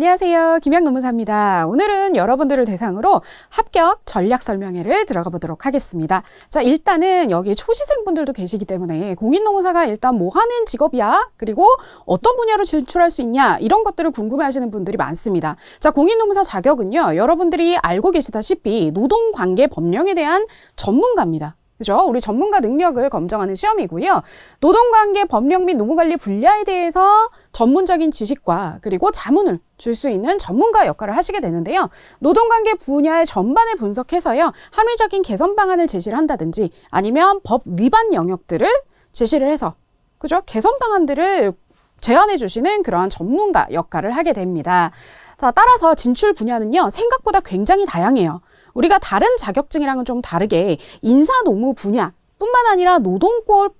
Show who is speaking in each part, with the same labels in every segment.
Speaker 1: 안녕하세요. 김양노무사입니다. 오늘은 여러분들을 대상으로 합격 전략 설명회를 들어가 보도록 하겠습니다. 자, 일단은 여기 초시생분들도 계시기 때문에 공인노무사가 일단 뭐 하는 직업이야? 그리고 어떤 분야로 진출할 수 있냐? 이런 것들을 궁금해 하시는 분들이 많습니다. 자, 공인노무사 자격은요, 여러분들이 알고 계시다시피 노동관계 법령에 대한 전문가입니다. 그죠? 우리 전문가 능력을 검증하는 시험이고요. 노동관계 법령 및 노무관리 분야에 대해서 전문적인 지식과 그리고 자문을 줄 수 있는 전문가 역할을 하시게 되는데요. 노동관계 분야의 전반을 분석해서요, 합리적인 개선 방안을 제시를 한다든지 아니면 법 위반 영역들을 제시를 해서, 그죠? 개선 방안들을 제안해 주시는 그러한 전문가 역할을 하게 됩니다. 자, 따라서 진출 분야는요, 생각보다 굉장히 다양해요. 우리가 다른 자격증이랑은 좀 다르게 인사노무 분야 뿐만 아니라 노동법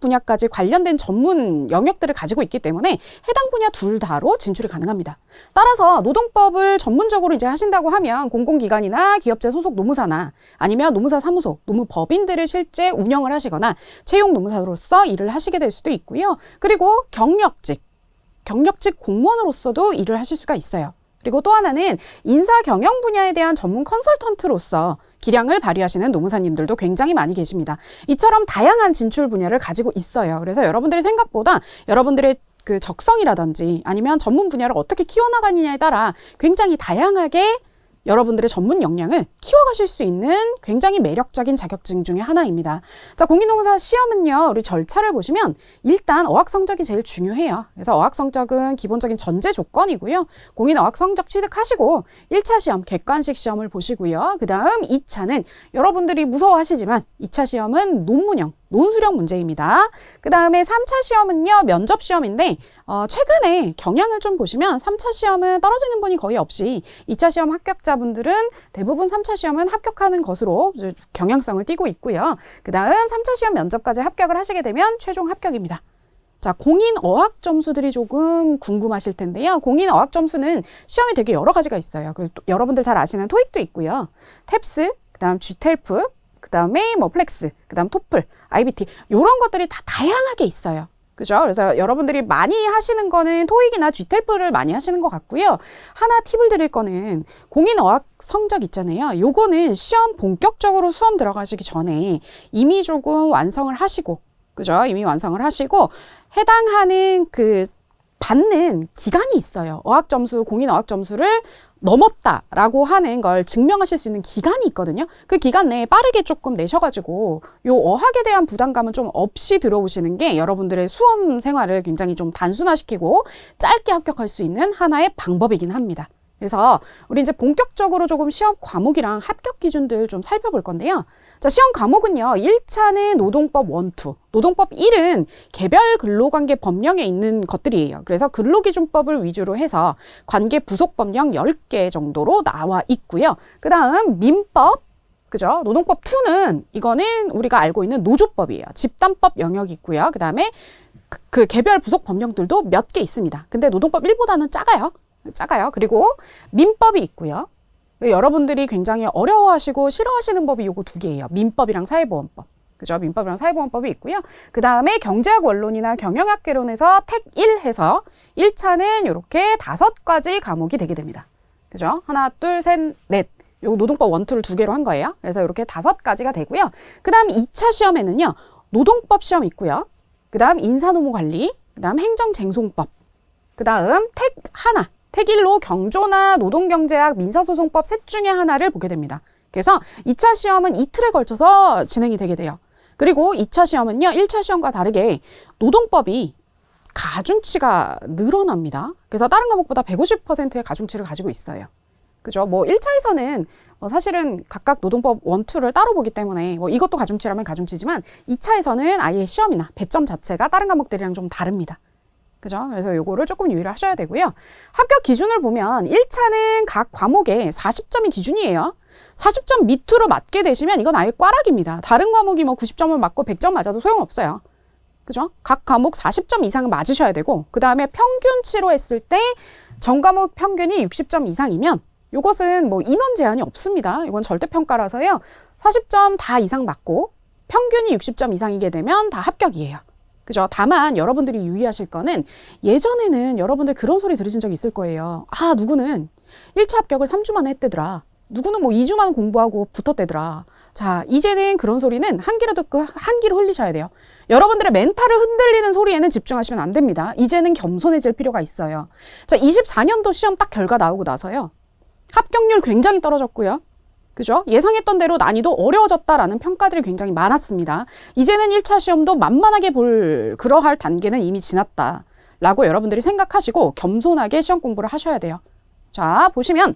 Speaker 1: 분야까지 관련된 전문 영역들을 가지고 있기 때문에 해당 분야 둘 다로 진출이 가능합니다. 따라서 노동법을 전문적으로 이제 하신다고 하면 공공기관이나 기업체 소속 노무사나 아니면 노무사 사무소, 노무법인들을 실제 운영을 하시거나 채용 노무사로서 일을 하시게 될 수도 있고요. 그리고 경력직 공무원으로서도 일을 하실 수가 있어요. 그리고 또 하나는 인사 경영 분야에 대한 전문 컨설턴트로서 기량을 발휘하시는 노무사님들도 굉장히 많이 계십니다. 이처럼 다양한 진출 분야를 가지고 있어요. 그래서 여러분들이 생각보다 여러분들의 그 적성이라든지 아니면 전문 분야를 어떻게 키워나가느냐에 따라 굉장히 다양하게 여러분들의 전문 역량을 키워가실 수 있는 굉장히 매력적인 자격증 중에 하나입니다. 자, 공인노무사 시험은요, 우리 절차를 보시면 일단 어학 성적이 제일 중요해요. 그래서 어학 성적은 기본적인 전제 조건이고요. 공인 어학 성적 취득하시고 1차 시험 객관식 시험을 보시고요. 그 다음 2차는 여러분들이 무서워하시지만 2차 시험은 논문형 논술형 문제입니다. 그 다음에 3차 시험은요, 면접 시험인데 최근에 경향을 좀 보시면 3차 시험은 떨어지는 분이 거의 없이 2차 시험 합격자분들은 대부분 3차 시험은 합격하는 것으로 경향성을 띠고 있고요. 그 다음 3차 시험 면접까지 합격을 하시게 되면 최종 합격입니다. 자, 공인 어학 점수들이 조금 궁금하실 텐데요. 공인 어학 점수는 시험이 되게 여러 가지가 있어요. 여러분들 잘 아시는 토익도 있고요. 탭스, 그 다음 GTELF, 그 다음에 뭐 플렉스, 그 다음 토플, IBT 이런 것들이 다 다양하게 있어요. 그죠? 그래서 여러분들이 많이 하시는 거는 토익이나 GTELF를 많이 하시는 것 같고요. 하나 팁을 드릴 거는 공인 어학 성적 있잖아요. 요거는 시험 본격적으로 수험 들어가시기 전에 이미 조금 완성을 하시고, 그죠? 이미 완성을 하시고 해당하는 그 받는 기간이 있어요. 어학 점수, 공인 어학 점수를 넘었다라고 하는 걸 증명하실 수 있는 기간이 있거든요. 그 기간 내에 빠르게 조금 내셔가지고 요 어학에 대한 부담감은 좀 없이 들어오시는 게 여러분들의 수험 생활을 굉장히 좀 단순화시키고 짧게 합격할 수 있는 하나의 방법이긴 합니다. 그래서 우리 이제 본격적으로 조금 시험 과목이랑 합격 기준들 좀 살펴볼 건데요. 자, 시험 과목은요. 1차는 노동법 1, 2. 노동법 1은 개별 근로관계 법령에 있는 것들이에요. 그래서 근로기준법을 위주로 해서 관계 부속 법령 10개 정도로 나와 있고요. 그 다음 민법, 그죠? 노동법 2는 이거는 우리가 알고 있는 노조법이에요. 집단법 영역이 있고요. 그 다음에 그 개별 부속 법령들도 몇 개 있습니다. 근데 노동법 1보다는 작아요. 그리고 민법이 있고요. 여러분들이 굉장히 어려워하시고 싫어하시는 법이 요거 두 개예요. 민법이랑 사회보험법. 그죠? 민법이랑 사회보험법이 있고요. 그 다음에 경제학 원론이나 경영학 개론에서 택 1 해서 1차는 이렇게 5가지 과목이 되게 됩니다. 그죠? 하나, 둘, 셋, 넷. 요거 노동법 1, 2를 2개로 한 거예요. 그래서 이렇게 5가지가 되고요. 그 다음 2차 시험에는요, 노동법 시험 있고요. 그 다음 인사노무관리, 그 다음 행정쟁송법, 그 다음 택 하나. 택일로 경조나 노동경제학, 민사소송법 셋 중에 하나를 보게 됩니다. 그래서 2차 시험은 이틀에 걸쳐서 진행이 되게 돼요. 그리고 2차 시험은요, 1차 시험과 다르게 노동법이 가중치가 늘어납니다. 그래서 다른 과목보다 150%의 가중치를 가지고 있어요. 그죠? 뭐 1차에서는 사실은 각각 노동법 1, 2를 따로 보기 때문에 뭐 이것도 가중치라면 가중치지만 2차에서는 아예 시험이나 배점 자체가 다른 과목들이랑 좀 다릅니다. 그죠? 그래서 요거를 조금 유의를 하셔야 되고요. 합격 기준을 보면 1차는 각 과목에 40점이 기준이에요. 40점 밑으로 맞게 되시면 이건 아예 꽈락입니다. 다른 과목이 뭐 90점을 맞고 100점 맞아도 소용없어요. 그죠? 각 과목 40점 이상은 맞으셔야 되고, 그 다음에 평균치로 했을 때 전 과목 평균이 60점 이상이면 요것은 뭐 인원 제한이 없습니다. 이건 절대평가라서요. 40점 다 이상 맞고 평균이 60점 이상이게 되면 다 합격이에요. 그죠? 다만 여러분들이 유의하실 거는 예전에는 여러분들 그런 소리 들으신 적 있을 거예요. 아, 누구는 1차 합격을 3주 만에 했대더라. 누구는 뭐 2주만 공부하고 붙었대더라. 자, 이제는 그런 소리는 한 귀로 듣고 한 귀로 흘리셔야 돼요. 여러분들의 멘탈을 흔들리는 소리에는 집중하시면 안 됩니다. 이제는 겸손해질 필요가 있어요. 자, 24년도 시험 딱 결과 나오고 나서요. 합격률 굉장히 떨어졌고요. 그죠? 예상했던 대로 난이도 어려워졌다라는 평가들이 굉장히 많았습니다. 이제는 1차 시험도 만만하게 볼 그러할 단계는 이미 지났다라고 여러분들이 생각하시고 겸손하게 시험 공부를 하셔야 돼요. 자, 보시면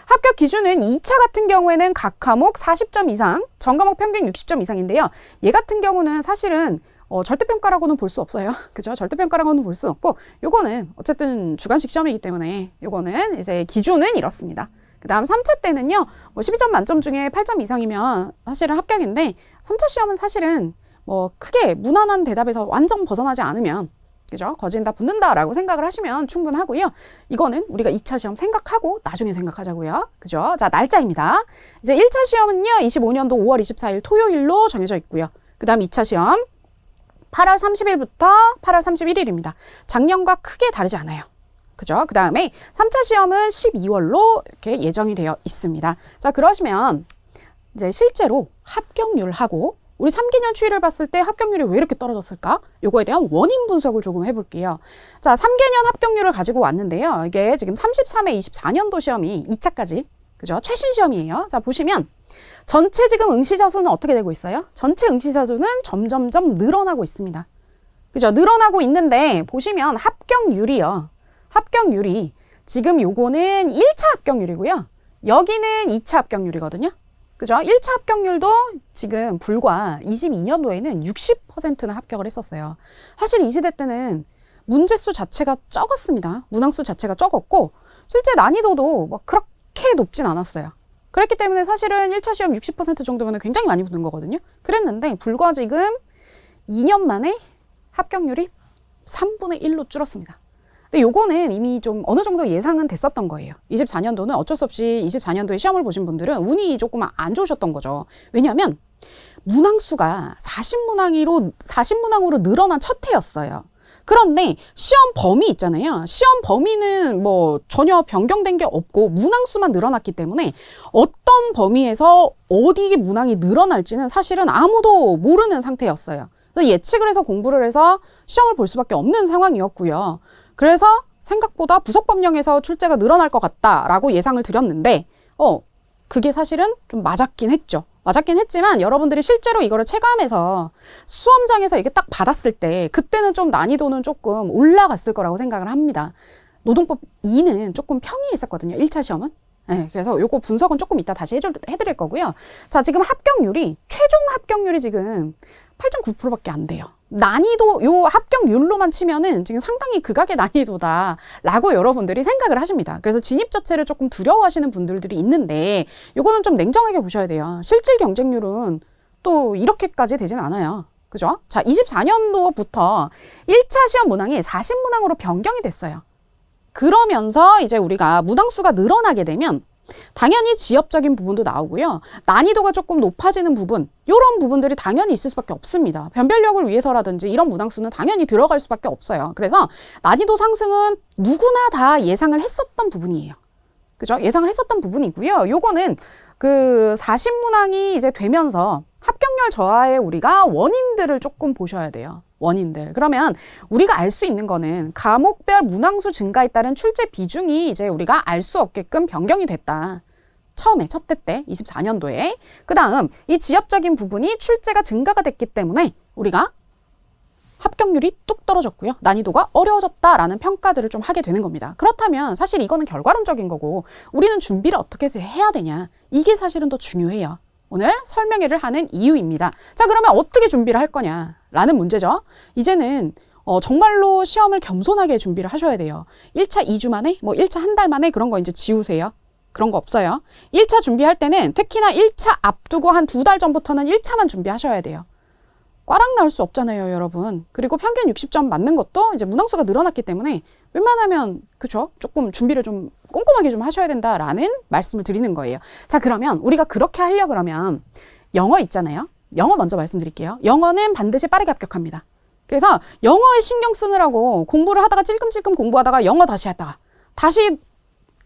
Speaker 1: 합격 기준은 2차 같은 경우에는 각 과목 40점 이상, 전 과목 평균 60점 이상인데요. 얘 같은 경우는 사실은 절대평가라고는 볼 수 없어요. 그죠? 절대평가라고는 볼 수 없고, 요거는 어쨌든 주관식 시험이기 때문에 요거는 이제 기준은 이렇습니다. 그 다음 3차 때는요, 뭐 12점 만점 중에 8점 이상이면 사실은 합격인데, 3차 시험은 사실은 뭐 크게 무난한 대답에서 완전 벗어나지 않으면, 그죠? 거진 다 붙는다라고 생각을 하시면 충분하고요. 이거는 우리가 2차 시험 생각하고 나중에 생각하자고요. 그죠? 자, 날짜입니다. 이제 1차 시험은요, 25년도 5월 24일 토요일로 정해져 있고요. 그 다음 2차 시험 8월 30일부터 8월 31일입니다. 작년과 크게 다르지 않아요. 그죠? 그 다음에 3차 시험은 12월로 이렇게 예정이 되어 있습니다. 자, 그러시면 이제 실제로 합격률하고 우리 3개년 추이를 봤을 때 합격률이 왜 이렇게 떨어졌을까? 요거에 대한 원인 분석을 조금 해볼게요. 자, 3개년 합격률을 가지고 왔는데요. 이게 지금 33회 24년도 시험이 2차까지, 그죠? 최신 시험이에요. 자, 보시면 전체 지금 응시자 수는 어떻게 되고 있어요? 전체 응시자 수는 점점점 늘어나고 있습니다. 그죠? 늘어나고 있는데 보시면 합격률이요. 합격률이 지금 요거는 1차 합격률이고요. 여기는 2차 합격률이거든요. 그죠? 1차 합격률도 지금 불과 22년도에는 60%나 합격을 했었어요. 사실 이 시대 때는 문제수 자체가 적었습니다. 문항수 자체가 적었고 실제 난이도도 막 그렇게 높진 않았어요. 그랬기 때문에 사실은 1차 시험 60% 정도면 굉장히 많이 붙는 거거든요. 그랬는데 불과 지금 2년 만에 합격률이 3분의 1로 줄었습니다. 근데 요거는 이미 좀 어느 정도 예상은 됐었던 거예요. 24년도는 어쩔 수 없이 24년도에 시험을 보신 분들은 운이 조금 안 좋으셨던 거죠. 왜냐하면 문항수가 40문항으로 늘어난 첫 해였어요. 그런데 시험 범위 있잖아요. 시험 범위는 뭐 전혀 변경된 게 없고 문항수만 늘어났기 때문에 어떤 범위에서 어디에 문항이 늘어날지는 사실은 아무도 모르는 상태였어요. 그래서 예측을 해서 공부를 해서 시험을 볼 수밖에 없는 상황이었고요. 그래서 생각보다 부속법령에서 출제가 늘어날 것 같다라고 예상을 드렸는데 그게 사실은 좀 맞았긴 했죠. 맞았긴 했지만 여러분들이 실제로 이거를 체감해서 수험장에서 이게 딱 받았을 때 그때는 좀 난이도는 조금 올라갔을 거라고 생각을 합니다. 노동법 2는 조금 평이했었거든요. 1차 시험은. 네, 그래서 요거 분석은 조금 이따 다시 해드릴 거고요. 자, 지금 최종 합격률이 지금 8.9%밖에 안 돼요. 난이도, 요 합격률로만 치면은 지금 상당히 극악의 난이도다라고 여러분들이 생각을 하십니다. 그래서 진입 자체를 조금 두려워하시는 분들이 있는데 요거는 좀 냉정하게 보셔야 돼요. 실질 경쟁률은 또 이렇게까지 되진 않아요. 그죠? 자, 24년도부터 1차 시험 문항이 40문항으로 변경이 됐어요. 그러면서 이제 우리가 문항수가 늘어나게 되면 당연히 지역적인 부분도 나오고요. 난이도가 조금 높아지는 부분, 이런 부분들이 당연히 있을 수밖에 없습니다. 변별력을 위해서라든지 이런 문항수는 당연히 들어갈 수밖에 없어요. 그래서 난이도 상승은 누구나 다 예상을 했었던 부분이에요. 그죠? 예상을 했었던 부분이고요. 요거는 그 40문항이 이제 되면서 합격률 저하의 우리가 원인들을 조금 보셔야 돼요. 원인들. 그러면 우리가 알 수 있는 거는 과목별 문항수 증가에 따른 출제 비중이 이제 우리가 알 수 없게끔 변경이 됐다. 처음에 첫 해 때 24년도에. 그 다음 이 지역적인 부분이 출제가 증가가 됐기 때문에 우리가 합격률이 뚝 떨어졌고요. 난이도가 어려워졌다라는 평가들을 좀 하게 되는 겁니다. 그렇다면 사실 이거는 결과론적인 거고 우리는 준비를 어떻게 해야 되냐. 이게 사실은 더 중요해요. 오늘 설명회를 하는 이유입니다. 자, 그러면 어떻게 준비를 할 거냐라는 문제죠. 이제는 정말로 시험을 겸손하게 준비를 하셔야 돼요. 1차 2주 만에, 뭐 1차 한 달 만에 그런 거 이제 지우세요. 그런 거 없어요. 1차 준비할 때는 특히나 1차 앞두고 한 2달 전부터는 1차만 준비하셔야 돼요. 꽈락 나올 수 없잖아요, 여러분. 그리고 평균 60점 맞는 것도 이제 문항수가 늘어났기 때문에 웬만하면 그죠? 조금 준비를 좀 꼼꼼하게 좀 하셔야 된다라는 말씀을 드리는 거예요. 자, 그러면 우리가 그렇게 하려 그러면 영어 있잖아요. 영어 먼저 말씀드릴게요. 영어는 반드시 빠르게 합격합니다. 그래서 영어에 신경 쓰느라고 공부를 하다가 찔끔찔끔 공부하다가 영어 다시 하다가 다시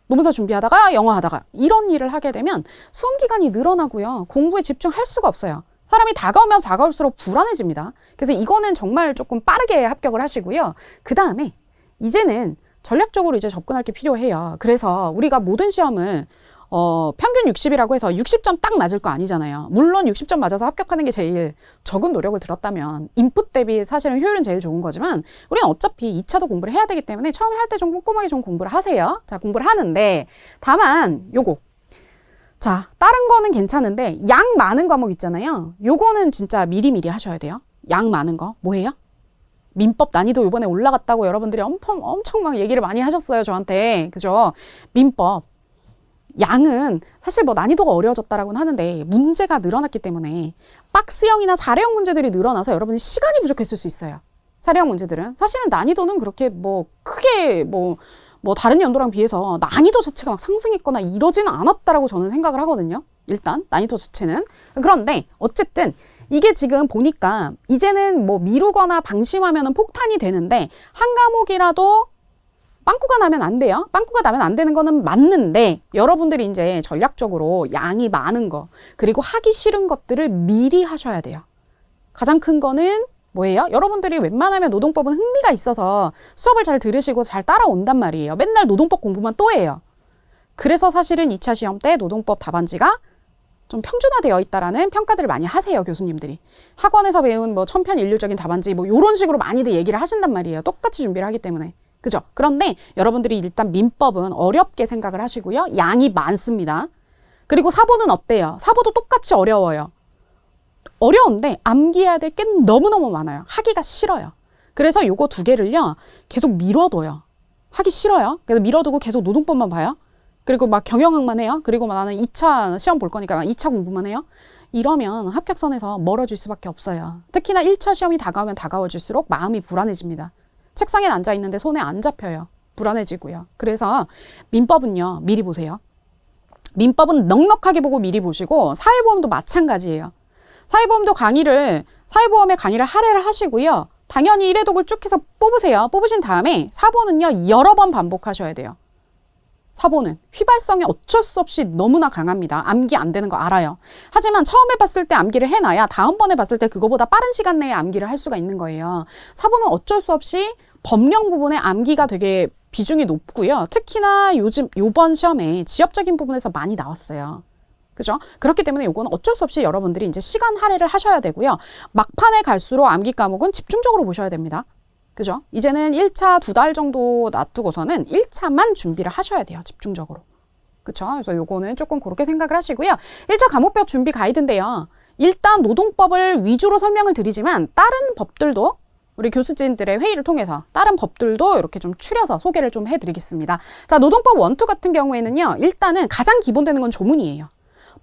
Speaker 1: 논문서 준비하다가 영어 하다가 이런 일을 하게 되면 수험 기간이 늘어나고요. 공부에 집중할 수가 없어요. 사람이 다가오면 다가올수록 불안해집니다. 그래서 이거는 정말 조금 빠르게 합격을 하시고요. 그 다음에 이제는 전략적으로 이제 접근할 게 필요해요. 그래서 우리가 모든 시험을 평균 60이라고 해서 60점 딱 맞을 거 아니잖아요. 물론 60점 맞아서 합격하는 게 제일 적은 노력을 들었다면 인풋 대비 사실은 효율은 제일 좋은 거지만 우리는 어차피 2차도 공부를 해야 되기 때문에 처음에 할 때 좀 꼼꼼하게 좀 공부를 하세요. 자, 공부를 하는데 다만 요거 자, 다른 거는 괜찮은데 양 많은 과목 있잖아요. 요거는 진짜 미리미리 하셔야 돼요. 양 많은 거 뭐예요? 민법 난이도 이번에 올라갔다고 여러분들이 엄청 막 얘기를 많이 하셨어요. 저한테. 그죠? 민법 양은 사실 뭐 난이도가 어려워졌다라고는 하는데 문제가 늘어났기 때문에 박스형이나 사례형 문제들이 늘어나서 여러분이 시간이 부족했을 수 있어요. 사례형 문제들은 사실은 난이도는 그렇게 뭐 크게 뭐 다른 연도랑 비해서 난이도 자체가 막 상승했거나 이러지는 않았다라고 저는 생각을 하거든요. 일단 난이도 자체는. 그런데 어쨌든 이게 지금 보니까 이제는 뭐 미루거나 방심하면은 폭탄이 되는데 한 과목이라도 빵꾸가 나면 안 돼요. 빵꾸가 나면 안 되는 거는 맞는데 여러분들이 이제 전략적으로 양이 많은 거 그리고 하기 싫은 것들을 미리 하셔야 돼요. 가장 큰 거는 뭐예요? 여러분들이 웬만하면 노동법은 흥미가 있어서 수업을 잘 들으시고 잘 따라온단 말이에요. 맨날 노동법 공부만 또 해요. 그래서 사실은 2차 시험 때 노동법 답안지가 좀 평준화되어 있다라는 평가들을 많이 하세요, 교수님들이. 학원에서 배운 뭐 천편일률적인 답안지 뭐 이런 식으로 많이들 얘기를 하신단 말이에요. 똑같이 준비를 하기 때문에. 그죠? 그런데 여러분들이 일단 민법은 어렵게 생각을 하시고요. 양이 많습니다. 그리고 사보는 어때요? 사보도 똑같이 어려워요. 어려운데 암기해야 될 게 너무너무 많아요. 하기가 싫어요. 그래서 요거 두 개를요. 계속 미뤄둬요. 하기 싫어요. 그래서 미뤄두고 계속 노동법만 봐요. 그리고 막 경영학만 해요. 그리고 막 나는 2차 시험 볼 거니까 막 2차 공부만 해요. 이러면 합격선에서 멀어질 수밖에 없어요. 특히나 1차 시험이 다가오면 다가올수록 마음이 불안해집니다. 책상에 앉아 있는데 손에 안 잡혀요. 불안해지고요. 그래서 민법은요. 미리 보세요. 민법은 넉넉하게 보고 미리 보시고 사회보험도 마찬가지예요. 사회보험의 강의를 할애를 하시고요. 당연히 1회독을 쭉 해서 뽑으세요. 뽑으신 다음에 사보는요. 여러 번 반복하셔야 돼요. 사보는 휘발성이 어쩔 수 없이 너무나 강합니다. 암기 안 되는 거 알아요. 하지만 처음에 봤을 때 암기를 해놔야 다음번에 봤을 때 그거보다 빠른 시간 내에 암기를 할 수가 있는 거예요. 사보는 어쩔 수 없이 법령 부분에 암기가 되게 비중이 높고요. 특히나 요번 시험에 지엽적인 부분에서 많이 나왔어요. 그죠? 그렇기 때문에 요거는 어쩔 수 없이 여러분들이 이제 시간 할애를 하셔야 되고요. 막판에 갈수록 암기 과목은 집중적으로 보셔야 됩니다. 그죠? 이제는 1차 2달 정도 놔두고서는 1차만 준비를 하셔야 돼요. 집중적으로. 그쵸? 그래서 요거는 조금 그렇게 생각을 하시고요. 1차 과목별 준비 가이드인데요. 일단 노동법을 위주로 설명을 드리지만 다른 법들도 우리 교수진들의 회의를 통해서 다른 법들도 이렇게 좀 추려서 소개를 좀 해드리겠습니다. 자, 노동법 1, 2 같은 경우에는요. 일단은 가장 기본되는 건 조문이에요.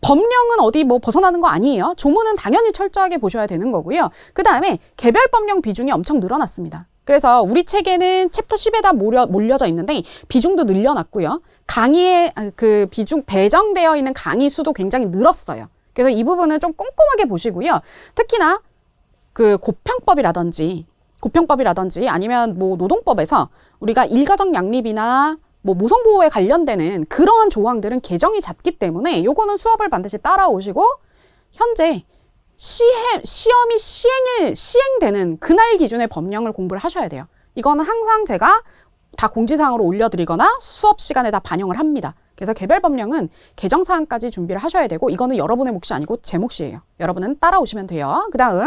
Speaker 1: 법령은 어디 뭐 벗어나는 거 아니에요. 조문은 당연히 철저하게 보셔야 되는 거고요. 그 다음에 개별 법령 비중이 엄청 늘어났습니다. 그래서 우리 책에는 챕터 10에다 몰려져 있는데 비중도 늘려놨고요. 강의의 그 비중 배정되어 있는 강의 수도 굉장히 늘었어요. 그래서 이 부분은 좀 꼼꼼하게 보시고요. 특히나 그 고평법이라든지 아니면 뭐 노동법에서 우리가 일가정 양립이나 뭐 모성보호에 관련되는 그러한 조항들은 개정이 잦기 때문에 요거는 수업을 반드시 따라오시고 현재 시험이 시행되는 그날 기준의 법령을 공부를 하셔야 돼요. 이거는 항상 제가 다 공지사항으로 올려드리거나 수업 시간에 다 반영을 합니다. 그래서 개별 법령은 개정사항까지 준비를 하셔야 되고 이거는 여러분의 몫이 아니고 제 몫이에요. 여러분은 따라오시면 돼요. 그 다음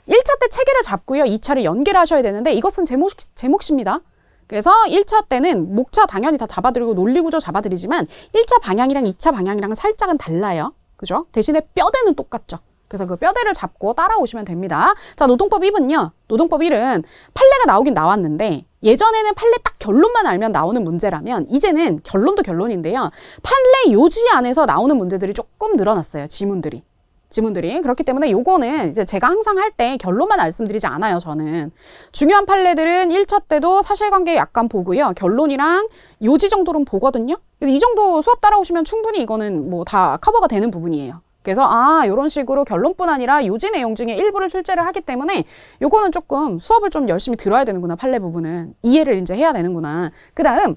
Speaker 1: 1차 때 체계를 잡고요. 2차를 연계를 하셔야 되는데 이것은 제 몫입니다. 그래서 1차 때는 목차 당연히 다 잡아드리고 논리구조 잡아드리지만 1차 방향이랑 2차 방향이랑은 살짝은 달라요. 그죠? 대신에 뼈대는 똑같죠. 그래서 그 뼈대를 잡고 따라오시면 됩니다. 자, 노동법 1은요. 노동법 1은 판례가 나오긴 나왔는데 예전에는 판례 딱 결론만 알면 나오는 문제라면 이제는 결론도 결론인데요. 판례 요지 안에서 나오는 문제들이 조금 늘어났어요. 지문들이. 그렇기 때문에 요거는 이제 제가 항상 할 때 결론만 말씀드리지 않아요, 저는. 중요한 판례들은 1차 때도 사실관계 약간 보고요. 결론이랑 요지 정도는 보거든요. 그래서 이 정도 수업 따라오시면 충분히 이거는 뭐 다 커버가 되는 부분이에요. 그래서 이런 식으로 결론뿐 아니라 요지 내용 중에 일부를 출제를 하기 때문에 요거는 조금 수업을 좀 열심히 들어야 되는구나. 판례 부분은. 이해를 이제 해야 되는구나. 그 다음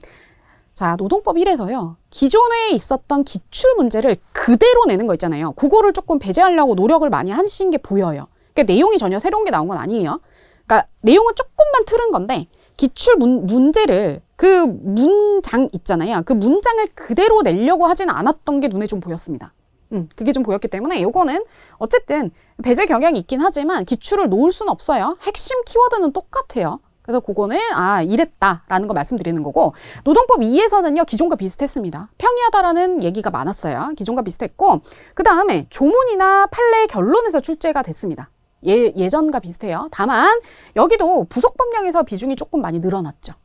Speaker 1: 자, 노동법 1에서요. 기존에 있었던 기출 문제를 그대로 내는 거 있잖아요. 그거를 조금 배제하려고 노력을 많이 하신 게 보여요. 그러니까 내용이 전혀 새로운 게 나온 건 아니에요. 그러니까 내용은 조금만 틀은 건데 기출 문제를 그 문장 있잖아요. 그 문장을 그대로 내려고 하지는 않았던 게 눈에 좀 보였습니다. 그게 좀 보였기 때문에 요거는 어쨌든 배제 경향이 있긴 하지만 기출을 놓을 수는 없어요. 핵심 키워드는 똑같아요. 그래서 그거는 이랬다라는 거 말씀드리는 거고 노동법 2에서는요. 기존과 비슷했습니다. 평이하다라는 얘기가 많았어요. 기존과 비슷했고 그 다음에 조문이나 판례 결론에서 출제가 됐습니다. 예전과 비슷해요. 다만 여기도 부속법령에서 비중이 조금 많이 늘어났죠.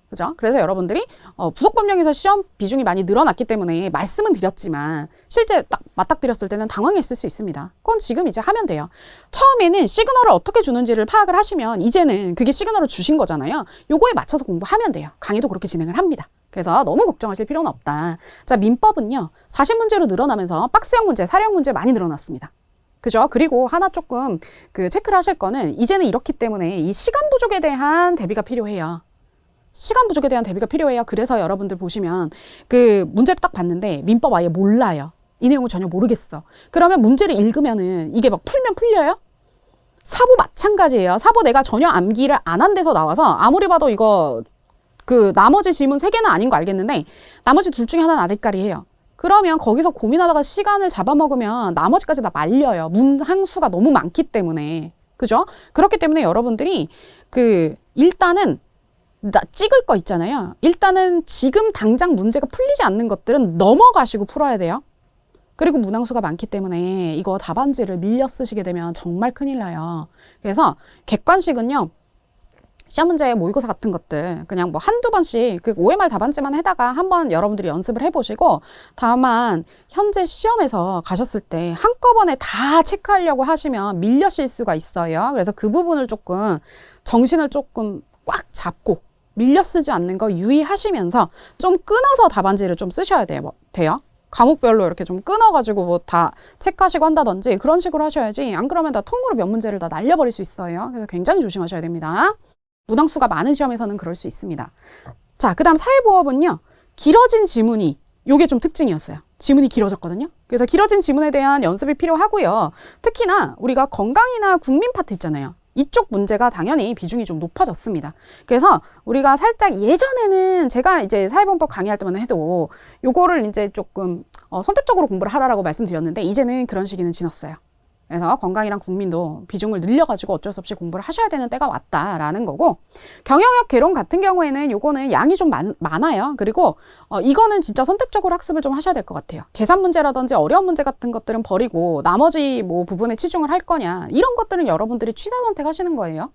Speaker 1: 그죠? 그래서 여러분들이 부속법령에서 시험 비중이 많이 늘어났기 때문에 말씀은 드렸지만 실제 딱 맞닥뜨렸을 때는 당황했을 수 있습니다. 그건 지금 이제 하면 돼요. 처음에는 시그널을 어떻게 주는지를 파악을 하시면 이제는 그게 시그널을 주신 거잖아요. 요거에 맞춰서 공부하면 돼요. 강의도 그렇게 진행을 합니다. 그래서 너무 걱정하실 필요는 없다. 자, 민법은요. 사실 문제로 늘어나면서 박스형 문제, 사례형 문제 많이 늘어났습니다. 그죠? 그리고 하나 조금 체크를 하실 거는 이제는 이렇기 때문에 이 시간 부족에 대한 대비가 필요해요. 시간 부족에 대한 대비가 필요해요. 그래서 여러분들 보시면 문제를 딱 봤는데 민법 아예 몰라요. 이 내용을 전혀 모르겠어. 그러면 문제를 읽으면은 이게 막 풀면 풀려요? 사보 마찬가지예요. 사보 내가 전혀 암기를 안 한 데서 나와서 아무리 봐도 이거 나머지 지문 3개는 아닌 거 알겠는데 나머지 둘 중에 하나는 아랫가리예요. 그러면 거기서 고민하다가 시간을 잡아먹으면 나머지까지 다 말려요. 문항수가 너무 많기 때문에. 그죠? 그렇기 때문에 여러분들이 일단은 찍을 거 있잖아요. 일단은 지금 당장 문제가 풀리지 않는 것들은 넘어가시고 풀어야 돼요. 그리고 문항수가 많기 때문에 이거 답안지를 밀려 쓰시게 되면 정말 큰일 나요. 그래서 객관식은요. 시험 문제 모의고사 같은 것들 그냥 뭐 한두 번씩 OMR 답안지만 해다가 한번 여러분들이 연습을 해보시고 다만 현재 시험에서 가셨을 때 한꺼번에 다 체크하려고 하시면 밀려실 수가 있어요. 그래서 그 부분을 조금 정신을 조금 꽉 잡고 밀려 쓰지 않는 거 유의하시면서 좀 끊어서 답안지를 좀 쓰셔야 돼요. 과목별로 이렇게 좀 끊어가지고 뭐 다 체크하시고 한다든지 그런 식으로 하셔야지 안 그러면 다 통으로 몇 문제를 다 날려버릴 수 있어요. 그래서 굉장히 조심하셔야 됩니다. 문항수가 많은 시험에서는 그럴 수 있습니다. 자, 그 다음 사회보험은요. 길어진 지문이 요게 좀 특징이었어요. 지문이 길어졌거든요. 그래서 길어진 지문에 대한 연습이 필요하고요. 특히나 우리가 건강이나 국민 파트 있잖아요. 이쪽 문제가 당연히 비중이 좀 높아졌습니다. 그래서 우리가 살짝 예전에는 제가 이제 사회보험법 강의할 때만 해도 요거를 이제 조금 선택적으로 공부를 하라라고 말씀드렸는데 이제는 그런 시기는 지났어요. 그래서 건강이랑 국민도 비중을 늘려가지고 어쩔 수 없이 공부를 하셔야 되는 때가 왔다라는 거고 경영학 개론 같은 경우에는 요거는 양이 좀 많아요. 그리고 이거는 진짜 선택적으로 학습을 좀 하셔야 될 것 같아요. 계산 문제라든지 어려운 문제 같은 것들은 버리고 나머지 뭐 부분에 치중을 할 거냐 이런 것들은 여러분들이 취사 선택하시는 거예요.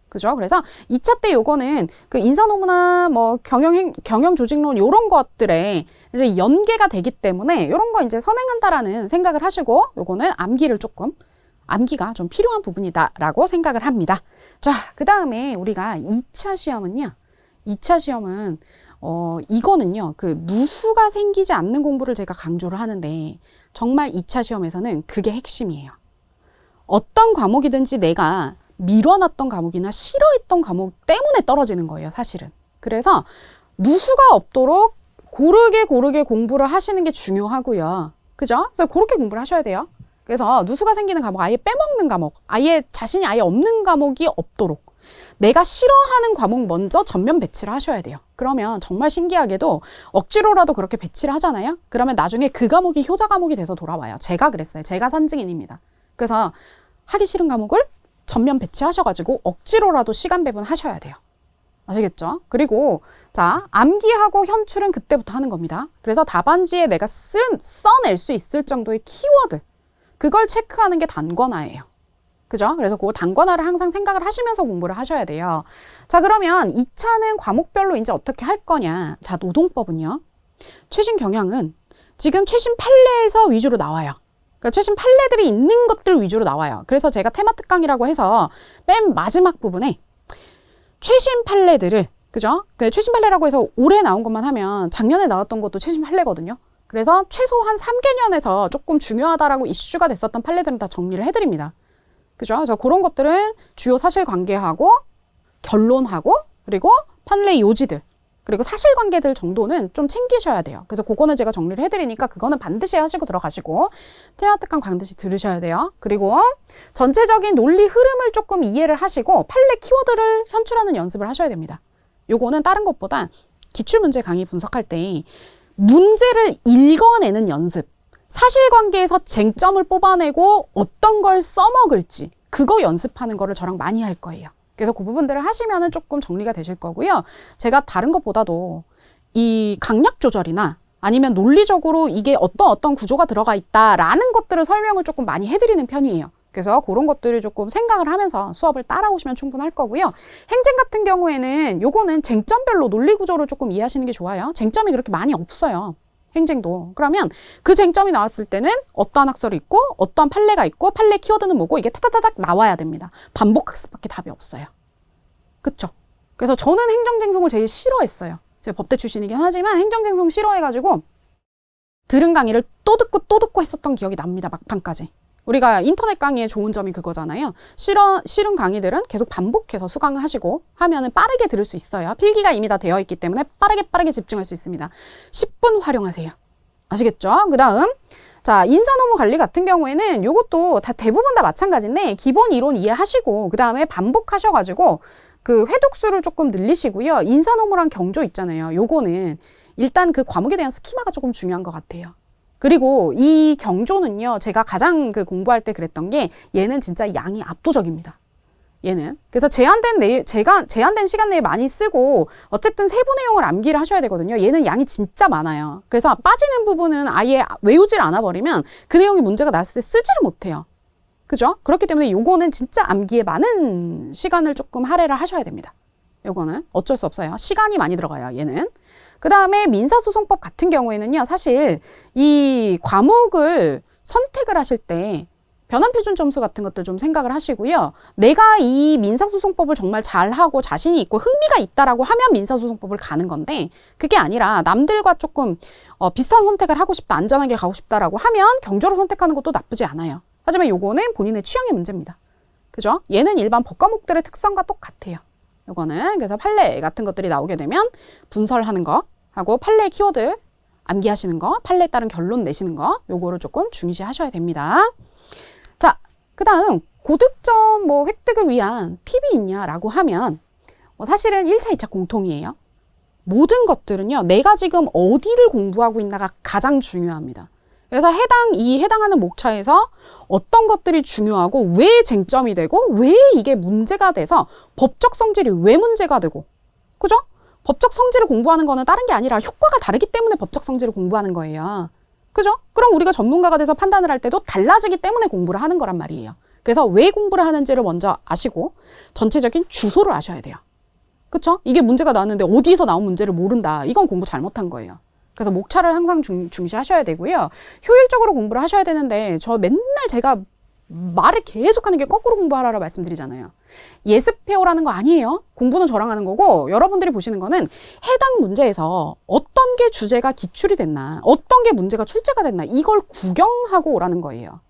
Speaker 1: 그죠? 그래서 2차 때 요거는 인사노무나 뭐 경영 조직론 요런 것들에 이제 연계가 되기 때문에 요런 거 이제 선행한다라는 생각을 하시고 요거는 암기가 좀 필요한 부분이다라고 생각을 합니다. 자, 그 다음에 우리가 2차 시험은요. 2차 시험은 이거는요. 누수가 생기지 않는 공부를 제가 강조를 하는데 정말 2차 시험에서는 그게 핵심이에요. 어떤 과목이든지 내가 미뤄놨던 과목이나 싫어했던 과목 때문에 떨어지는 거예요, 사실은. 그래서 누수가 없도록 고르게 공부를 하시는 게 중요하고요. 그죠? 그래서 그렇게 공부를 하셔야 돼요. 그래서 누수가 생기는 과목, 아예 빼먹는 과목, 아예 자신이 아예 없는 과목이 없도록 내가 싫어하는 과목 먼저 전면 배치를 하셔야 돼요. 그러면 정말 신기하게도 억지로라도 그렇게 배치를 하잖아요. 그러면 나중에 그 과목이 효자 과목이 돼서 돌아와요. 제가 그랬어요. 제가 산증인입니다. 그래서 하기 싫은 과목을 전면 배치하셔가지고 억지로라도 시간 배분 하셔야 돼요. 아시겠죠? 그리고 자, 암기하고 현출은 그때부터 하는 겁니다. 그래서 답안지에 내가 써낼 수 있을 정도의 키워드 그걸 체크하는 게 단권화예요. 그죠? 그래서 그 단권화를 항상 생각을 하시면서 공부를 하셔야 돼요. 자, 그러면 2차는 과목별로 이제 어떻게 할 거냐. 자, 노동법은요. 최신 경향은 지금 최신 판례에서 위주로 나와요. 그러니까 최신 판례들이 있는 것들 위주로 나와요. 그래서 제가 테마 특강이라고 해서 맨 마지막 부분에 최신 판례들을, 그죠? 최신 판례라고 해서 올해 나온 것만 하면 작년에 나왔던 것도 최신 판례거든요. 그래서 최소한 3개년에서 조금 중요하다라고 이슈가 됐었던 판례들은 다 정리를 해드립니다. 그죠? 그래서 그런 것들은 주요 사실관계하고 결론하고 그리고 판례 요지들 그리고 사실관계들 정도는 좀 챙기셔야 돼요. 그래서 그거는 제가 정리를 해드리니까 그거는 반드시 하시고 들어가시고 태화특강 반드시 들으셔야 돼요. 그리고 전체적인 논리 흐름을 조금 이해를 하시고 판례 키워드를 현출하는 연습을 하셔야 됩니다. 요거는 다른 것보다 기출문제 강의 분석할 때 문제를 읽어내는 연습, 사실관계에서 쟁점을 뽑아내고 어떤 걸 써먹을지 그거 연습하는 거를 저랑 많이 할 거예요. 그래서 그 부분들을 하시면은 조금 정리가 되실 거고요. 제가 다른 것보다도 이 강약 조절이나 아니면 논리적으로 이게 어떤 구조가 들어가 있다라는 것들을 설명을 조금 많이 해드리는 편이에요. 그래서 그런 것들을 조금 생각을 하면서 수업을 따라오시면 충분할 거고요. 행쟁 같은 경우에는 요거는 쟁점별로 논리 구조를 조금 이해하시는 게 좋아요. 쟁점이 그렇게 많이 없어요. 행쟁도. 그러면 그 쟁점이 나왔을 때는 어떠한 학설이 있고 어떠한 판례가 있고 판례 키워드는 뭐고 이게 타다다닥 나와야 됩니다. 반복학습밖에 답이 없어요. 그쵸? 그래서 저는 행정쟁송을 제일 싫어했어요. 제가 법대 출신이긴 하지만 행정쟁송 싫어해가지고 들은 강의를 또 듣고 했었던 기억이 납니다. 막판까지. 우리가 인터넷 강의의 좋은 점이 그거잖아요. 싫은 강의들은 계속 반복해서 수강하시고 하면은 빠르게 들을 수 있어요. 필기가 이미 다 되어 있기 때문에 빠르게 집중할 수 있습니다. 10분 활용하세요. 아시겠죠? 그 다음 자 인사노무 관리 같은 경우에는 요것도 다 대부분 다 마찬가지인데 기본 이론 이해하시고 그 다음에 반복하셔가지고 그 회독수를 조금 늘리시고요. 인사노무랑 경조 있잖아요. 요거는 일단 그 과목에 대한 스키마가 조금 중요한 것 같아요. 그리고 이 경조는요, 제가 가장 그 공부할 때 그랬던 게 얘는 진짜 양이 압도적입니다. 얘는. 그래서 제한된 시간 내에 많이 쓰고 어쨌든 세부 내용을 암기를 하셔야 되거든요. 얘는 양이 진짜 많아요. 그래서 빠지는 부분은 아예 외우질 않아 버리면 그 내용이 문제가 났을 때 쓰지를 못해요. 그죠? 그렇기 때문에 요거는 진짜 암기에 많은 시간을 조금 할애를 하셔야 됩니다. 요거는 어쩔 수 없어요. 시간이 많이 들어가요, 얘는. 그 다음에 민사소송법 같은 경우에는요, 사실 이 과목을 선택을 하실 때 변환표준 점수 같은 것들 좀 생각을 하시고요. 내가 이 민사소송법을 정말 잘하고 자신이 있고 흥미가 있다라고 하면 민사소송법을 가는 건데 그게 아니라 남들과 조금 비슷한 선택을 하고 싶다, 안전하게 가고 싶다라고 하면 경조를 선택하는 것도 나쁘지 않아요. 하지만 요거는 본인의 취향의 문제입니다. 그죠? 얘는 일반 법과목들의 특성과 똑같아요. 요거는 그래서 판례 같은 것들이 나오게 되면 분설하는 거 하고 판례 키워드 암기하시는 거, 판례에 따른 결론 내시는 거 요거를 조금 중시하셔야 됩니다. 자, 그 다음 고득점 획득을 위한 팁이 있냐라고 하면 사실은 1차, 2차 공통이에요. 모든 것들은요. 내가 지금 어디를 공부하고 있나가 가장 중요합니다. 그래서 해당하는 목차에서 어떤 것들이 중요하고 왜 쟁점이 되고 왜 이게 문제가 돼서 법적 성질이 왜 문제가 되고 그죠? 법적 성질을 공부하는 거는 다른 게 아니라 효과가 다르기 때문에 법적 성질을 공부하는 거예요. 그죠? 그럼 우리가 전문가가 돼서 판단을 할 때도 달라지기 때문에 공부를 하는 거란 말이에요. 그래서 왜 공부를 하는지를 먼저 아시고 전체적인 주소를 아셔야 돼요. 그쵸? 이게 문제가 나왔는데 어디에서 나온 문제를 모른다. 이건 공부 잘못한 거예요. 그래서 목차를 항상 중시하셔야 되고요. 효율적으로 공부를 하셔야 되는데 저 맨날 제가 말을 계속하는 게 거꾸로 공부하라고 말씀드리잖아요. 예습해오라는 거 아니에요. 공부는 저랑 하는 거고 여러분들이 보시는 거는 해당 문제에서 어떤 게 주제가 기출이 됐나 어떤 게 문제가 출제가 됐나 이걸 구경하고 오라는 거예요.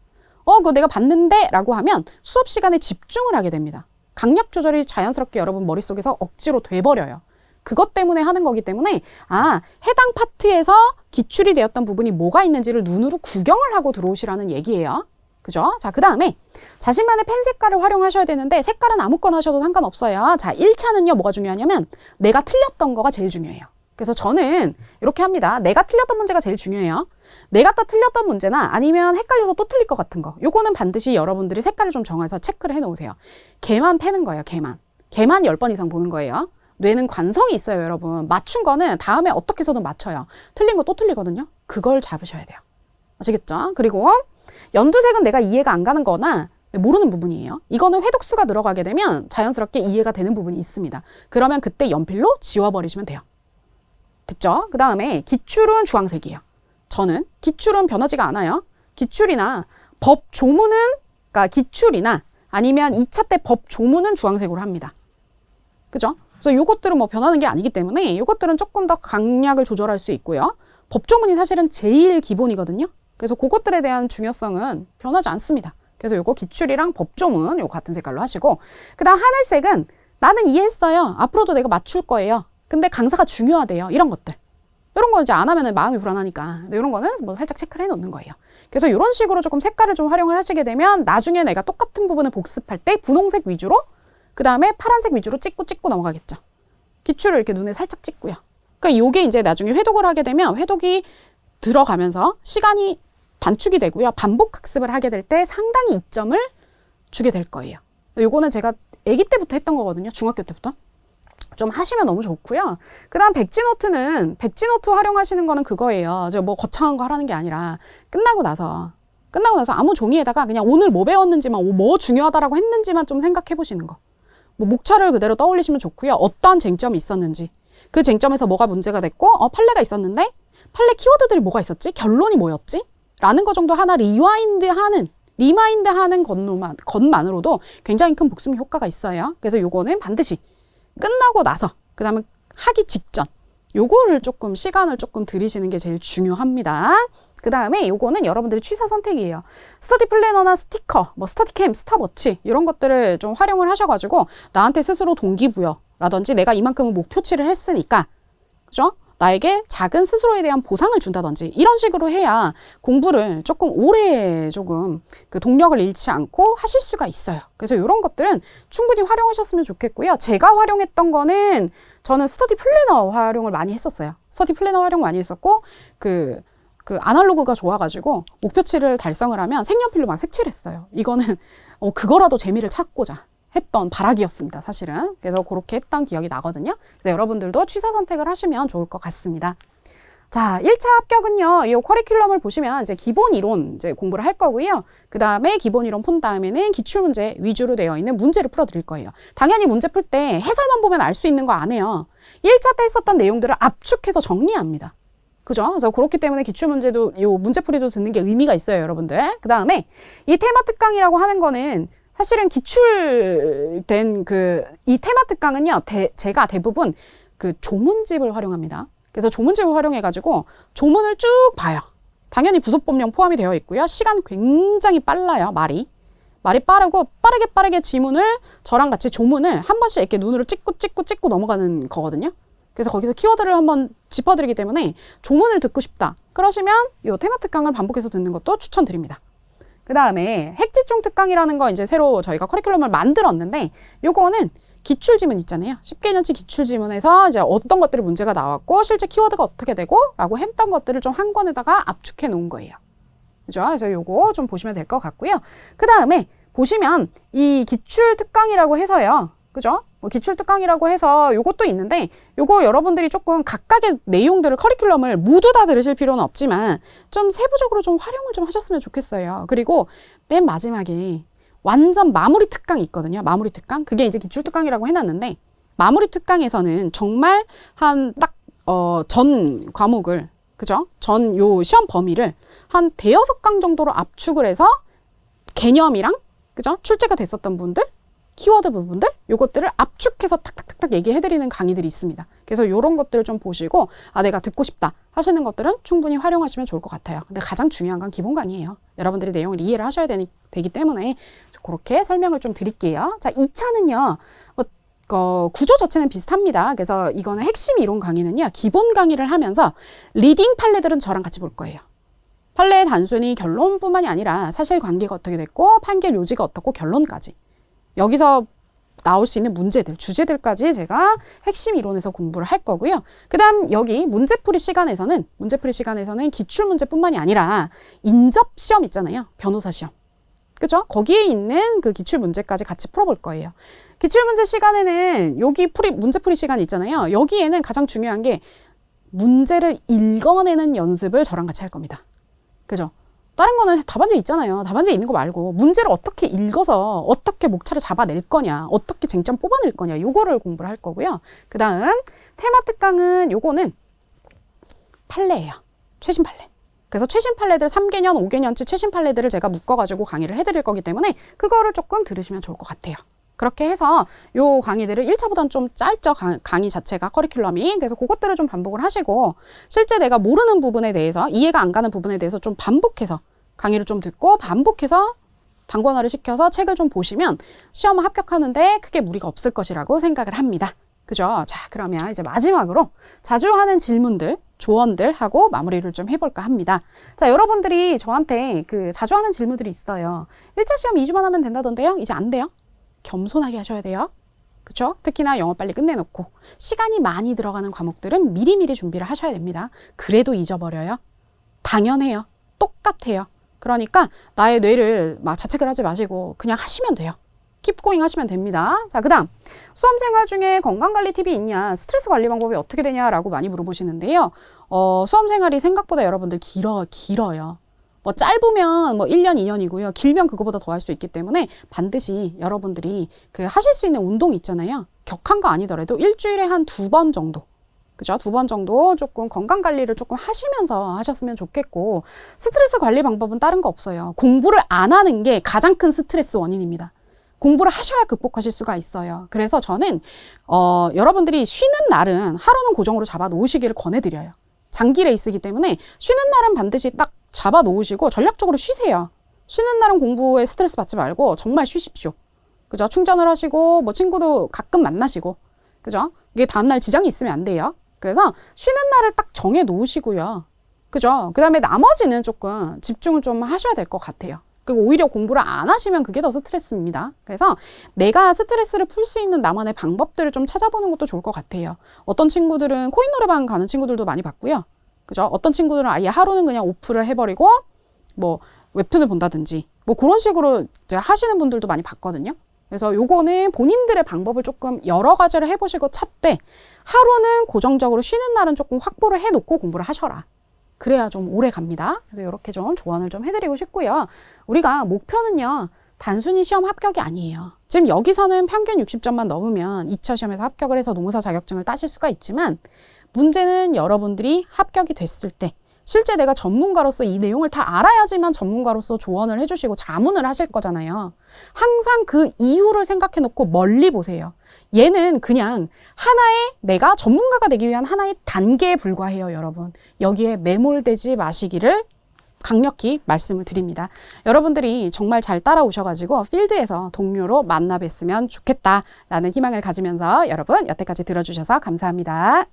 Speaker 1: 그거 내가 봤는데 라고 하면 수업 시간에 집중을 하게 됩니다. 강약 조절이 자연스럽게 여러분 머릿속에서 억지로 돼버려요. 그것 때문에 하는 거기 때문에 해당 파트에서 기출이 되었던 부분이 뭐가 있는지를 눈으로 구경을 하고 들어오시라는 얘기예요. 그죠? 자, 그 다음에 자신만의 펜 색깔을 활용하셔야 되는데 색깔은 아무거나 하셔도 상관없어요. 자, 1차는요 뭐가 중요하냐면 내가 틀렸던 거가 제일 중요해요. 그래서 저는 이렇게 합니다. 내가 틀렸던 문제가 제일 중요해요. 내가 또 틀렸던 문제나 아니면 헷갈려서 또 틀릴 것 같은 거 요거는 반드시 여러분들이 색깔을 좀 정해서 체크를 해놓으세요. 걔만 패는 거예요. 걔만 10번 이상 보는 거예요. 뇌는 관성이 있어요, 여러분. 맞춘 거는 다음에 어떻게 해서든 맞춰요. 틀린 거 또 틀리거든요. 그걸 잡으셔야 돼요. 아시겠죠? 그리고 연두색은 내가 이해가 안 가는 거나 모르는 부분이에요. 이거는 회독수가 들어가게 되면 자연스럽게 이해가 되는 부분이 있습니다. 그러면 그때 연필로 지워버리시면 돼요. 됐죠? 그 다음에 기출은 주황색이에요. 저는 기출은 변하지가 않아요. 기출이나 법 조문은, 그러니까 기출이나 아니면 2차 때 법 조문은 주황색으로 합니다. 그죠? 그래서 요것들은 변하는 게 아니기 때문에 요것들은 조금 더 강약을 조절할 수 있고요. 법조문이 사실은 제일 기본이거든요. 그래서 그것들에 대한 중요성은 변하지 않습니다. 그래서 요거 기출이랑 법조문 요거 같은 색깔로 하시고, 그 다음 하늘색은 나는 이해했어요. 앞으로도 내가 맞출 거예요. 근데 강사가 중요하대요. 이런 것들. 이런 거 이제 안 하면 마음이 불안하니까. 근데 이런 거는 뭐 살짝 체크를 해 놓는 거예요. 그래서 이런 식으로 조금 색깔을 좀 활용을 하시게 되면 나중에 내가 똑같은 부분을 복습할 때 분홍색 위주로, 그 다음에 파란색 위주로 찍고 넘어가겠죠. 기출을 이렇게 눈에 살짝 찍고요. 그러니까 요게 이제 나중에 회독을 하게 되면 회독이 들어가면서 시간이 단축이 되고요. 반복 학습을 하게 될 때 상당히 이점을 주게 될 거예요. 요거는 제가 아기 때부터 했던 거거든요. 중학교 때부터. 좀 하시면 너무 좋고요. 그 다음 백지노트는, 백지노트 활용하시는 거는 그거예요. 저 뭐 거창한 거 하라는 게 아니라 끝나고 나서 아무 종이에다가 그냥 오늘 뭐 배웠는지만, 뭐 중요하다라고 했는지만 좀 생각해 보시는 거. 뭐 목차를 그대로 떠올리시면 좋고요. 어떠한 쟁점이 있었는지, 그 쟁점에서 뭐가 문제가 됐고, 판례가 있었는데 판례 키워드들이 뭐가 있었지? 결론이 뭐였지? 라는 거 정도 하나 리마인드하는 것만으로도 굉장히 큰 복습 효과가 있어요. 그래서 요거는 반드시 끝나고 나서, 그 다음에 하기 직전, 요거를 조금 시간을 조금 들이시는 게 제일 중요합니다. 그 다음에 요거는 여러분들의 취사 선택이에요. 스터디 플래너나 스티커, 뭐 스터디캠, 스탑워치 이런 것들을 좀 활용을 하셔가지고 나한테 스스로 동기부여라든지 내가 이만큼은 목표치를 했으니까, 그죠? 나에게 작은 스스로에 대한 보상을 준다든지 이런 식으로 해야 공부를 조금 오래 그 동력을 잃지 않고 하실 수가 있어요. 그래서 이런 것들은 충분히 활용하셨으면 좋겠고요. 제가 활용했던 거는 저는 스터디 플래너 활용을 많이 했었어요. 스터디 플래너 활용 많이 했었고, 그 아날로그가 좋아가지고 목표치를 달성을 하면 색연필로 막 색칠했어요. 이거는 그거라도 재미를 찾고자 했던 발악이었습니다, 사실은. 그래서 그렇게 했던 기억이 나거든요. 그래서 여러분들도 취사 선택을 하시면 좋을 것 같습니다. 자, 1차 합격은요, 이 커리큘럼을 보시면 이제 기본 이론 이제 공부를 할 거고요. 그 다음에 기본 이론 푼 다음에는 기출문제 위주로 되어 있는 문제를 풀어드릴 거예요. 당연히 문제 풀 때 해설만 보면 알 수 있는 거 안 해요. 1차 때 했었던 내용들을 압축해서 정리합니다. 그죠? 그래서 그렇기 때문에 기출문제도, 요 문제풀이도 듣는 게 의미가 있어요, 여러분들. 그 다음에 이 테마 특강이라고 하는 거는 사실은 기출된 이 테마 특강은요, 제가 대부분 그 조문집을 활용합니다. 그래서 조문집을 활용해가지고 조문을 쭉 봐요. 당연히 부속법령 포함이 되어 있고요. 시간 굉장히 빨라요, 말이 빠르고 빠르게 지문을 저랑 같이 조문을 한 번씩 이렇게 눈으로 찍고 넘어가는 거거든요. 그래서 거기서 키워드를 한번 짚어드리기 때문에 조문을 듣고 싶다 그러시면 이 테마 특강을 반복해서 듣는 것도 추천드립니다. 그 다음에 핵지총 특강이라는 거 이제 새로 저희가 커리큘럼을 만들었는데, 요거는 기출지문 있잖아요. 10개년치 기출지문에서 이제 어떤 것들이 문제가 나왔고 실제 키워드가 어떻게 되고 라고 했던 것들을 좀 한 권에다가 압축해 놓은 거예요. 그죠? 그래서 요거 좀 보시면 될 것 같고요. 그 다음에 보시면 이 기출 특강이라고 해서요. 그죠? 뭐 기출 특강이라고 해서 요것도 있는데, 요거 여러분들이 조금 각각의 내용들을 커리큘럼을 모두 다 들으실 필요는 없지만 좀 세부적으로 좀 활용을 좀 하셨으면 좋겠어요. 그리고 맨 마지막에 완전 마무리 특강이 있거든요. 마무리 특강. 그게 이제 기출 특강이라고 해놨는데, 마무리 특강에서는 정말 전 과목을, 그죠? 전 요 시험 범위를 한 5-6강 정도로 압축을 해서 개념이랑, 그죠? 출제가 됐었던 분들, 키워드 부분들, 요것들을 압축해서 탁탁탁탁 얘기해드리는 강의들이 있습니다. 그래서 요런 것들을 좀 보시고, 내가 듣고 싶다 하시는 것들은 충분히 활용하시면 좋을 것 같아요. 근데 가장 중요한 건 기본 강의예요. 여러분들이 내용을 이해를 하셔야 되기 때문에 그렇게 설명을 좀 드릴게요. 자, 2차는요, 구조 자체는 비슷합니다. 그래서 이거는 핵심 이론 강의는요, 기본 강의를 하면서 리딩 판례들은 저랑 같이 볼 거예요. 판례의 단순히 결론뿐만이 아니라 사실관계가 어떻게 됐고, 판결 요지가 어떻고, 결론까지. 여기서 나올 수 있는 문제들, 주제들까지 제가 핵심 이론에서 공부를 할 거고요. 그 다음 여기 문제풀이 시간에서는 기출문제뿐만이 아니라 인접 시험 있잖아요. 변호사 시험. 그죠? 거기에 있는 그 기출문제까지 같이 풀어볼 거예요. 기출문제 시간에는 여기 문제풀이 시간 있잖아요. 여기에는 가장 중요한 게 문제를 읽어내는 연습을 저랑 같이 할 겁니다. 그죠? 다른 거는 답안지 있잖아요. 답안지 있는 거 말고 문제를 어떻게 읽어서 어떻게 목차를 잡아낼 거냐, 어떻게 쟁점 뽑아낼 거냐, 요거를 공부를 할 거고요. 그 다음 테마 특강은 요거는 판례예요. 최신 판례. 그래서 최신 판례들 3개년, 5개년치 최신 판례들을 제가 묶어가지고 강의를 해드릴 거기 때문에 그거를 조금 들으시면 좋을 것 같아요. 그렇게 해서 요 강의들을 1차보다는 좀 짧죠. 강의 자체가 커리큘럼이. 그래서 그것들을 좀 반복을 하시고 실제 내가 모르는 부분에 대해서 이해가 안 가는 부분에 대해서 좀 반복해서 강의를 좀 듣고 반복해서 단권화를 시켜서 책을 좀 보시면 시험을 합격하는데 크게 무리가 없을 것이라고 생각을 합니다. 그죠? 자, 그러면 이제 마지막으로 자주 하는 질문들, 조언들 하고 마무리를 좀 해볼까 합니다. 자, 여러분들이 저한테 그 자주 하는 질문들이 있어요. 1차 시험 2주만 하면 된다던데요? 이제 안 돼요? 겸손하게 하셔야 돼요. 그쵸? 특히나 영어 빨리 끝내놓고 시간이 많이 들어가는 과목들은 미리미리 준비를 하셔야 됩니다. 그래도 잊어버려요. 당연해요. 똑같아요. 그러니까 나의 뇌를 막 자책을 하지 마시고 그냥 하시면 돼요. 킵고잉 하시면 됩니다. 자, 그 다음 수험생활 중에 건강관리 팁이 있냐, 스트레스 관리 방법이 어떻게 되냐라고 많이 물어보시는데요. 수험생활이 생각보다 여러분들 길어요. 뭐 짧으면 뭐 1년, 2년이고요. 길면 그거보다 더 할 수 있기 때문에 반드시 여러분들이 그 하실 수 있는 운동 있잖아요. 격한 거 아니더라도 일주일에 한 2번 정도. 그죠? 2번 정도 조금 건강관리를 조금 하시면서 하셨으면 좋겠고, 스트레스 관리 방법은 다른 거 없어요. 공부를 안 하는 게 가장 큰 스트레스 원인입니다. 공부를 하셔야 극복하실 수가 있어요. 그래서 저는 여러분들이 쉬는 날은 하루는 고정으로 잡아 놓으시기를 권해드려요. 장기 레이스이기 때문에 쉬는 날은 반드시 딱 잡아 놓으시고 전략적으로 쉬세요. 쉬는 날은 공부에 스트레스 받지 말고 정말 쉬십시오. 그죠? 충전을 하시고 뭐 친구도 가끔 만나시고, 그죠? 이게 다음날 지장이 있으면 안 돼요. 그래서 쉬는 날을 딱 정해 놓으시고요. 그죠? 그 다음에 나머지는 조금 집중을 좀 하셔야 될 것 같아요. 그리고 오히려 공부를 안 하시면 그게 더 스트레스입니다. 그래서 내가 스트레스를 풀 수 있는 나만의 방법들을 좀 찾아보는 것도 좋을 것 같아요. 어떤 친구들은 코인 노래방 가는 친구들도 많이 봤고요. 그죠? 어떤 친구들은 아예 하루는 그냥 오프를 해버리고 뭐 웹툰을 본다든지 뭐 그런 식으로 이제 하시는 분들도 많이 봤거든요. 그래서 요거는 본인들의 방법을 조금 여러 가지를 해보시고 찾되 하루는 고정적으로 쉬는 날은 조금 확보를 해놓고 공부를 하셔라. 그래야 좀 오래 갑니다. 그래서 이렇게 좀 조언을 좀 해드리고 싶고요. 우리가 목표는요, 단순히 시험 합격이 아니에요. 지금 여기서는 평균 60점만 넘으면 2차 시험에서 합격을 해서 노무사 자격증을 따실 수가 있지만 문제는 여러분들이 합격이 됐을 때 실제 내가 전문가로서 이 내용을 다 알아야지만 전문가로서 조언을 해주시고 자문을 하실 거잖아요. 항상 그 이유를 생각해 놓고 멀리 보세요. 얘는 그냥 하나의 내가 전문가가 되기 위한 하나의 단계에 불과해요, 여러분. 여기에 매몰되지 마시기를 강력히 말씀을 드립니다. 여러분들이 정말 잘 따라오셔가지고 필드에서 동료로 만나 뵀으면 좋겠다라는 희망을 가지면서 여러분 여태까지 들어주셔서 감사합니다.